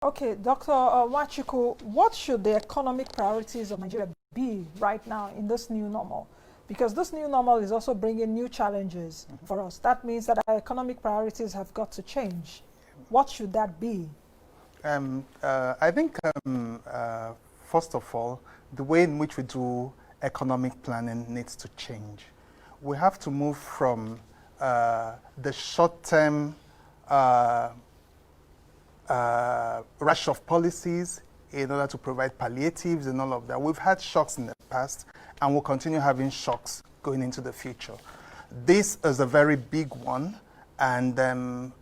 Okay, Dr. Nwachukwu, what should the economic priorities of Nigeria be right now in this new normal? Because this new normal is also bringing new challenges for us. That means that our economic priorities have got to change. What should that be? I think, first of all, the way in which we do economic planning needs to change. We have to move from the short-term rush of policies in order to provide palliatives and all of that. We've had shocks in the past and we'll continue having shocks going into the future. This is a very big one, and the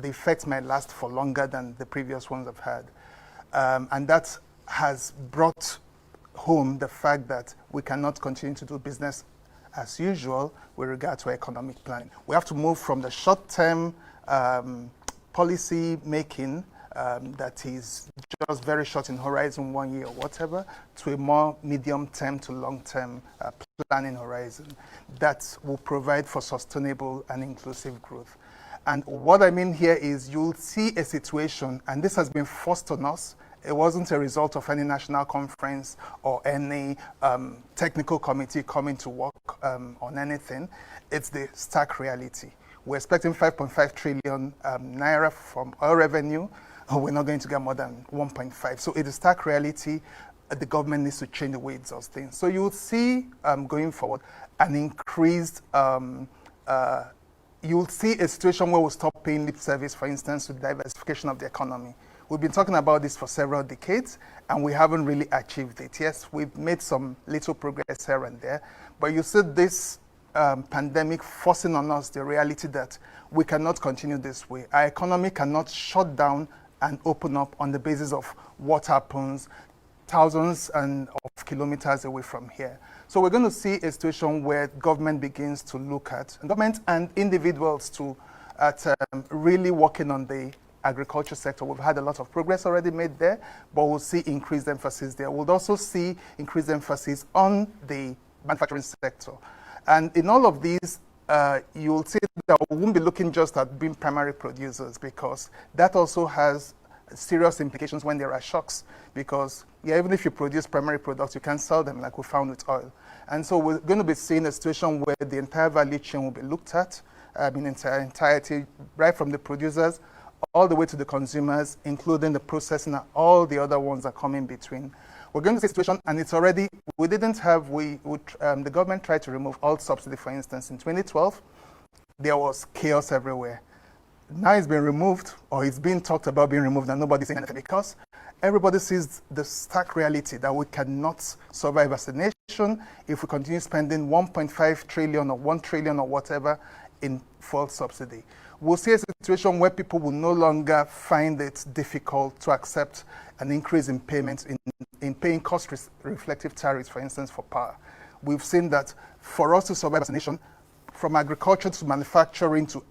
effects might last for longer than the previous ones I've had. And that has brought home the fact that we cannot continue to do business as usual with regard to economic planning. We have to move from the short-term policy making that is just very short in horizon, 1 year or whatever, to a more medium-term to long-term planning horizon that will provide for sustainable and inclusive growth. And what I mean here is you'll see a situation, and this has been forced on us. It wasn't a result of any national conference or any technical committee coming to work on anything. It's the stark reality. We're expecting 5.5 trillion naira from oil revenue. We're not going to get more than 1.5. So it is stark reality. The government needs to change the way it does things. So you'll see going forward an increased, you'll see a situation where we'll stop paying lip service, for instance, to diversification of the economy. We've been talking about this for several decades, and we haven't really achieved it. Yes, we've made some little progress here and there, but you see this pandemic forcing on us the reality that we cannot continue this way. Our economy cannot shut down and open up on the basis of what happens thousands of kilometers away from here. So we're going to see a situation where government begins to look at, government and individuals at really working on the agriculture sector. We've had a lot of progress already made there, but we'll see increased emphasis there. We'll also see increased emphasis on the manufacturing sector. And in all of these, you'll see that we won't be looking just at being primary producers, because that also has serious implications when there are shocks. Because even if you produce primary products, you can't sell them like we found with oil. And so we're going to be seeing a situation where the entire value chain will be looked at in entirety, right from the producers all the way to the consumers, including the processing and all the other ones that come in between. We're going to see a situation, and it's already, the government tried to remove all subsidy, for instance. In 2012, there was chaos everywhere. Now it's been removed, or it's being talked about being removed, and nobody's saying anything, because everybody sees the stark reality that we cannot survive as a nation if we continue spending 1.5 trillion or 1 trillion or whatever in fuel subsidy. We'll see a situation where people will no longer find it difficult to accept an increase in payments, in paying cost-reflective tariffs, for instance, for power. We've seen that for us to survive as a nation, from agriculture to manufacturing to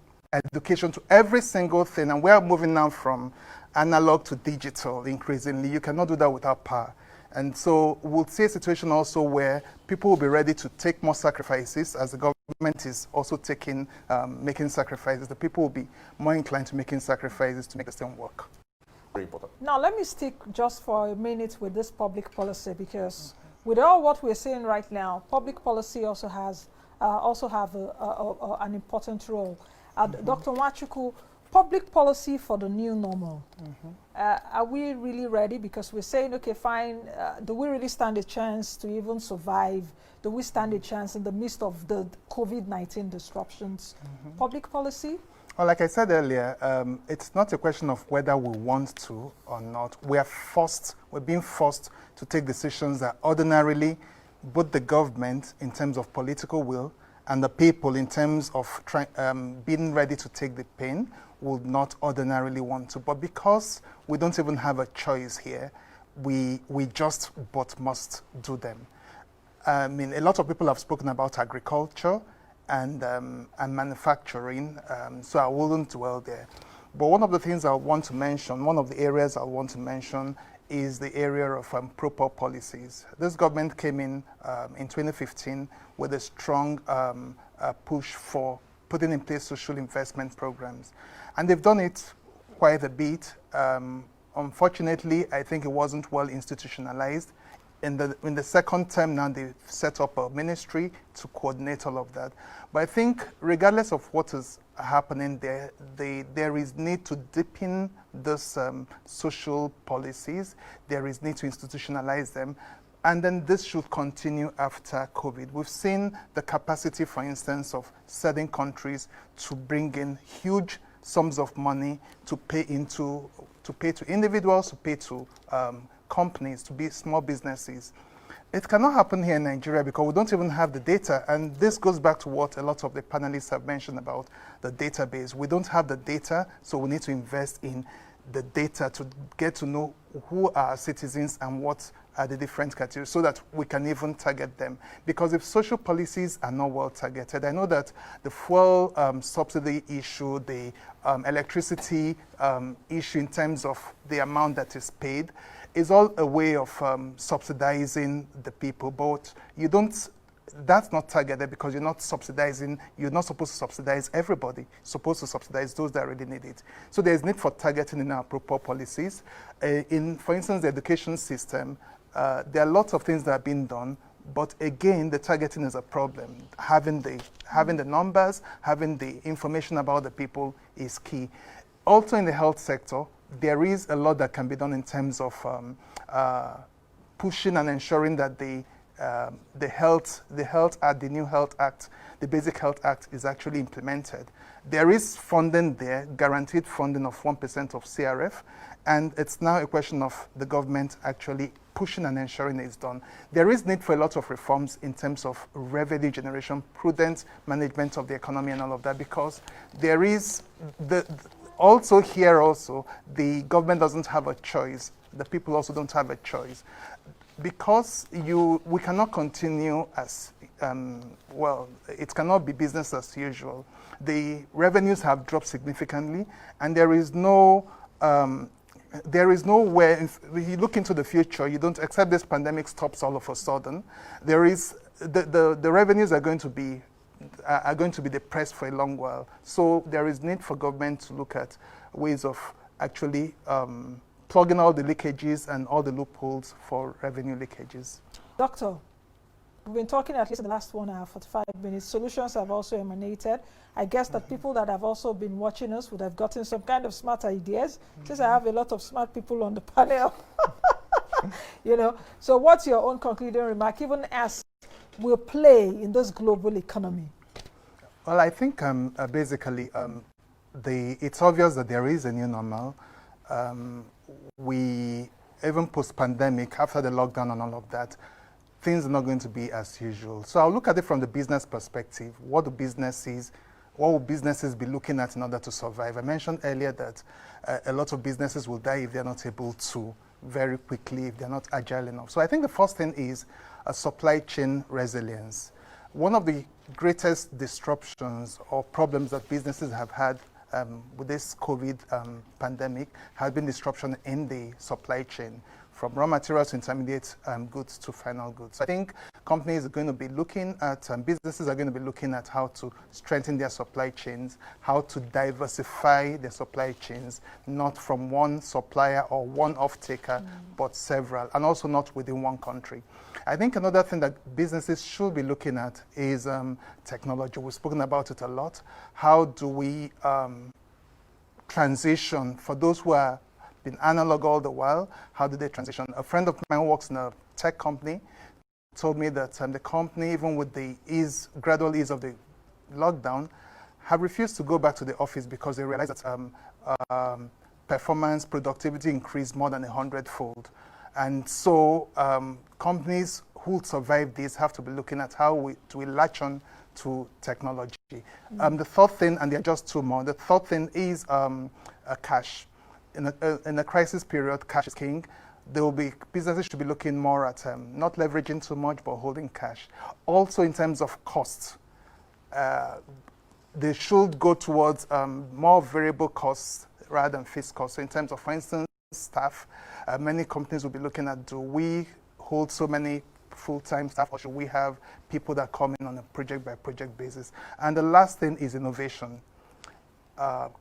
education to every single thing, and we're moving now from analog to digital increasingly, you cannot do that without power. And so we'll see a situation also where people will be ready to take more sacrifices, as the government is also making sacrifices. The people will be more inclined to making sacrifices to make the thing work. Very important. Now let me stick just for a minute with this public policy, because with all what we're seeing right now, public policy also have an important role. Dr. Nwachukwu, public policy for the new normal. Are we really ready? Because we're saying, okay, fine, do we really stand a chance to even survive? Do we stand a chance in the midst of the COVID-19 disruptions? Public policy? Well, like I said earlier, it's not a question of whether we want to or not. We're being forced to take decisions that ordinarily both the government, in terms of political will, and the people, in terms of being ready to take the pain, would not ordinarily want to. But because we don't even have a choice here, we just but must do them. I mean, a lot of people have spoken about agriculture and manufacturing, so I wouldn't dwell there. But one of the things I want to mention, one of the areas I want to mention, is the area of proper policies. This government came in 2015 with a strong push for putting in place social investment programs. And they've done it quite a bit. Unfortunately, I think it wasn't well institutionalized. In the second term now, they've set up a ministry to coordinate all of that. But I think regardless of what is happening there, there is need to deepen these social policies. There is need to institutionalize them. And then this should continue after COVID. We've seen the capacity, for instance, of certain countries to bring in huge sums of money to pay to individuals, to pay to companies, to be small businesses. It cannot happen here in Nigeria because we don't even have the data. And this goes back to what a lot of the panelists have mentioned about the database. We don't have the data, so we need to invest in the data to get to know who are our citizens and what are the different categories so that we can even target them. Because if social policies are not well targeted, I know that the fuel subsidy issue, the electricity issue in terms of the amount that is paid, is all a way of subsidizing the people, but you don't, that's not targeted because you're not subsidizing, you're not supposed to subsidize everybody, you're supposed to subsidize those that really need it. So there's need for targeting in our proper policies. For instance, the education system, there are lots of things that are being done, but again, the targeting is a problem. Having the numbers, having the information about the people is key. Also in the health sector, there is a lot that can be done in terms of pushing and ensuring that the new Health Act, the Basic Health Act is actually implemented. There is funding there, guaranteed funding of 1% of CRF, and it's now a question of the government actually pushing and ensuring it's done. There is need for a lot of reforms in terms of revenue generation, prudent management of the economy and all of that, because there is also, the government doesn't have a choice. The people also don't have a choice. Because we cannot continue as, it cannot be business as usual. The revenues have dropped significantly, and there is no way, if you look into the future, you don't, except this pandemic stops all of a sudden, there is, the revenues are going to be depressed for a long while. So there is need for government to look at ways of actually plugging all the leakages and all the loopholes for revenue leakages. Doctor, we've been talking at least in the last 1 hour, 45 minutes. Solutions have also emanated. I guess that people that have also been watching us would have gotten some kind of smart ideas, since I have a lot of smart people on the panel. So what's your own concluding remark, even as we play in this global economy? Well, I think basically it's obvious that there is a new normal. Even post-pandemic, after the lockdown and all of that, things are not going to be as usual. So I'll look at it from the business perspective. What will businesses be looking at in order to survive? I mentioned earlier that a lot of businesses will die if they're not able to very quickly, if they're not agile enough. So I think the first thing is a supply chain resilience. One of the greatest disruptions or problems that businesses have had with this COVID pandemic has been disruption in the supply chain, from raw materials to intermediate goods to final goods. I think companies are going to be looking at, businesses are going to be looking at how to strengthen their supply chains, how to diversify their supply chains, not from one supplier or one off-taker, but several, and also not within one country. I think another thing that businesses should be looking at is technology. We've spoken about it a lot. How do we transition for those who are been analog all the while? How do they transition? A friend of mine who works in a tech company told me that the company, even with the gradual ease of the lockdown, have refused to go back to the office because they realized that performance, productivity increased more than 100-fold. And so companies who survive this have to be looking at how we latch on to technology. The third thing, and there are just two more, the third thing is cash. In a crisis period, cash is king. Businesses should be looking more at not leveraging too much, but holding cash. Also, in terms of costs, they should go towards more variable costs rather than fixed costs. So in terms of, for instance, staff, many companies will be looking at, do we hold so many full-time staff, or should we have people that come in on a project-by-project basis? And the last thing is innovation.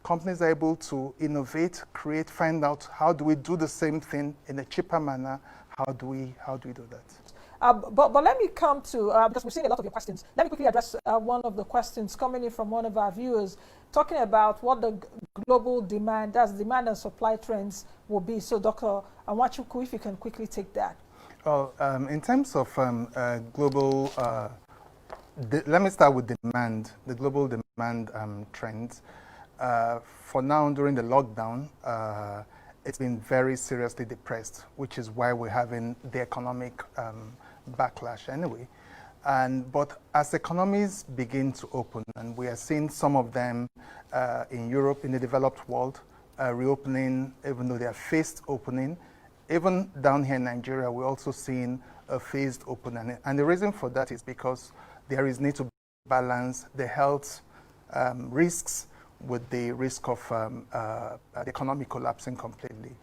companies are able to innovate, create, find out how do we do the same thing in a cheaper manner. How do we do that? But let me come to, because we've seen a lot of your questions, let me quickly address one of the questions coming in from one of our viewers, talking about what the global demand, that's demand and supply trends will be. So Dr. Nwachukwu, if you can quickly take that. Well, in terms of global, let me start with demand, the global demand trends. For now, during the lockdown, it's been very seriously depressed, which is why we're having the economic backlash anyway. But as economies begin to open, and we are seeing some of them in Europe, in the developed world, reopening, even though they are phased opening. Even down here in Nigeria, we're also seeing a phased opening. And the reason for that is because there is need to balance the health risks with the risk of the economy collapsing completely.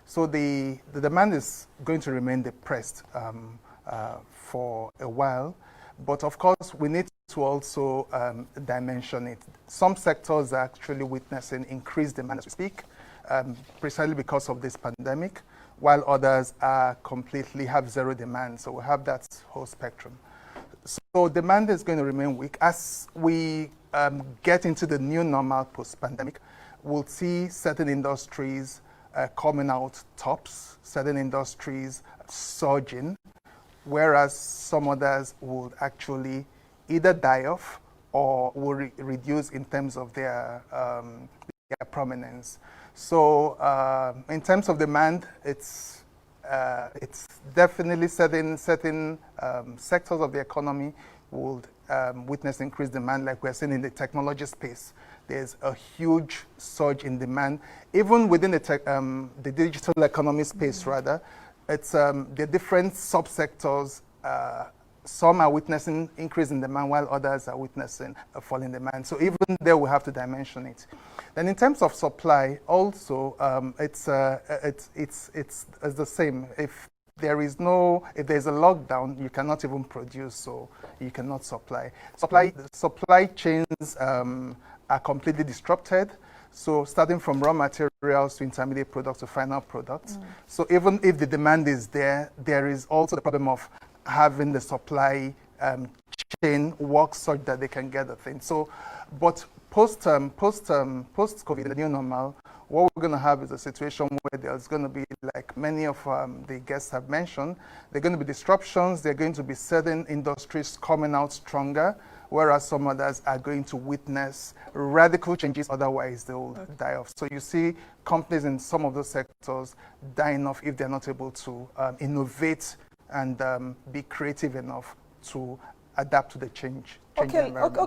So the demand is going to remain depressed for a while, but of course we need to also dimension it. Some sectors are actually witnessing increased demand as we speak, precisely because of this pandemic, while others are completely have zero demand. So we have that whole spectrum. So demand is going to remain weak. As we get into the new normal post-pandemic, we'll see certain industries coming out tops, certain industries surging, whereas some others would actually either die off or will reduce in terms of their prominence. So in terms of demand, it's definitely certain sectors of the economy would witness increased demand, like we're seeing in the technology space. There's a huge surge in demand. Even within the digital economy space, rather, it's the different subsectors. Some are witnessing increase in demand, while others are witnessing a fall in demand. So even there, we have to dimension it. Then, in terms of supply, also, it's the same. If there's a lockdown, you cannot even produce, so you cannot supply. Supply chains are completely disrupted. So starting from raw materials to intermediate products to final products. So even if the demand is there, there is also the problem of having the supply chain work such that they can get the thing. So, but post-COVID, the new normal, what we're going to have is a situation where there's going to be, like many of the guests have mentioned, there are going to be disruptions. There are going to be certain industries coming out stronger, whereas some others are going to witness radical changes, otherwise they will die off. So you see companies in some of those sectors dying off if they're not able to innovate and be creative enough to adapt to the changing environment.